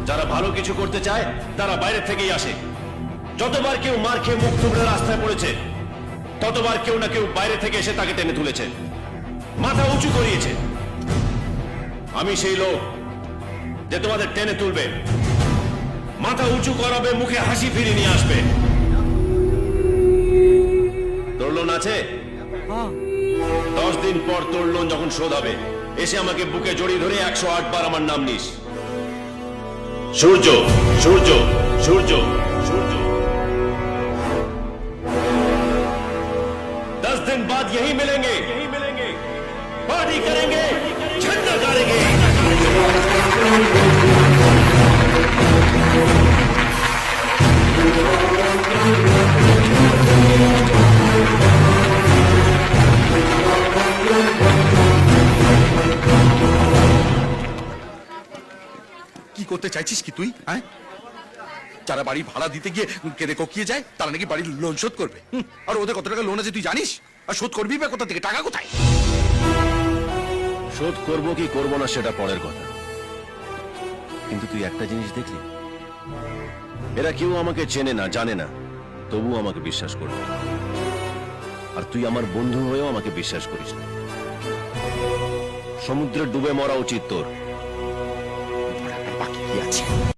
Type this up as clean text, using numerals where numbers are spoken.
যারা ভালো কিছু করতে চায় তারা বাইরে থেকেই আসে। যতবার কেউ মার খেয়ে মুখ থুবড়ে রাস্তায় পড়েছে, ততবার কেউ না কেউ বাইরে থেকে এসে তাকে টেনে তুলেছে, মাথা উঁচু করিয়েছে। আমি সেই লোক যে তোমাদের টেনে তুলবে, মাথা উঁচু করাবে, মুখে হাসি ফিরিয়ে নিয়ে আসবে। তোর লোন আছে? 10 দিন পর তোর লোন যখন শোধ হবে, এসে আমাকে বুকে জড়িয়ে ধরে 108 বার আমার নাম নিস। সূর্য, সূর্য, সূর্য, সূর্য। 10 दिन बाद यही मिलेंगे, पार्टी करेंगे, झंडा गाड़ेंगे। কি করতে চাইছিস কি তুই? হ্যাঁ, যারা বাড়ি ভাড়া দিতে গিয়ে কেঁদে কোকিয়ে যায় তারা নাকি বাড়ির লোন শোধ করবে। আর ওদের কত টাকা লোন আছে তুই জানিস? আর শোধ করবি বা কোথা থেকে? টাকা কোথায়? শোধ করবো কি করবো না সেটা পরের কথা, কিন্তু তুই একটা জিনিস দেখলি, এরা কেউ আমাকে চেনে না, জানে না, তবু আমাকে বিশ্বাস করবে। আর তুই আমার বন্ধু হয়েও আমাকে বিশ্বাস করিস না। সমুদ্রে ডুবে মরা উচিত তোর। বাকি কি আছে?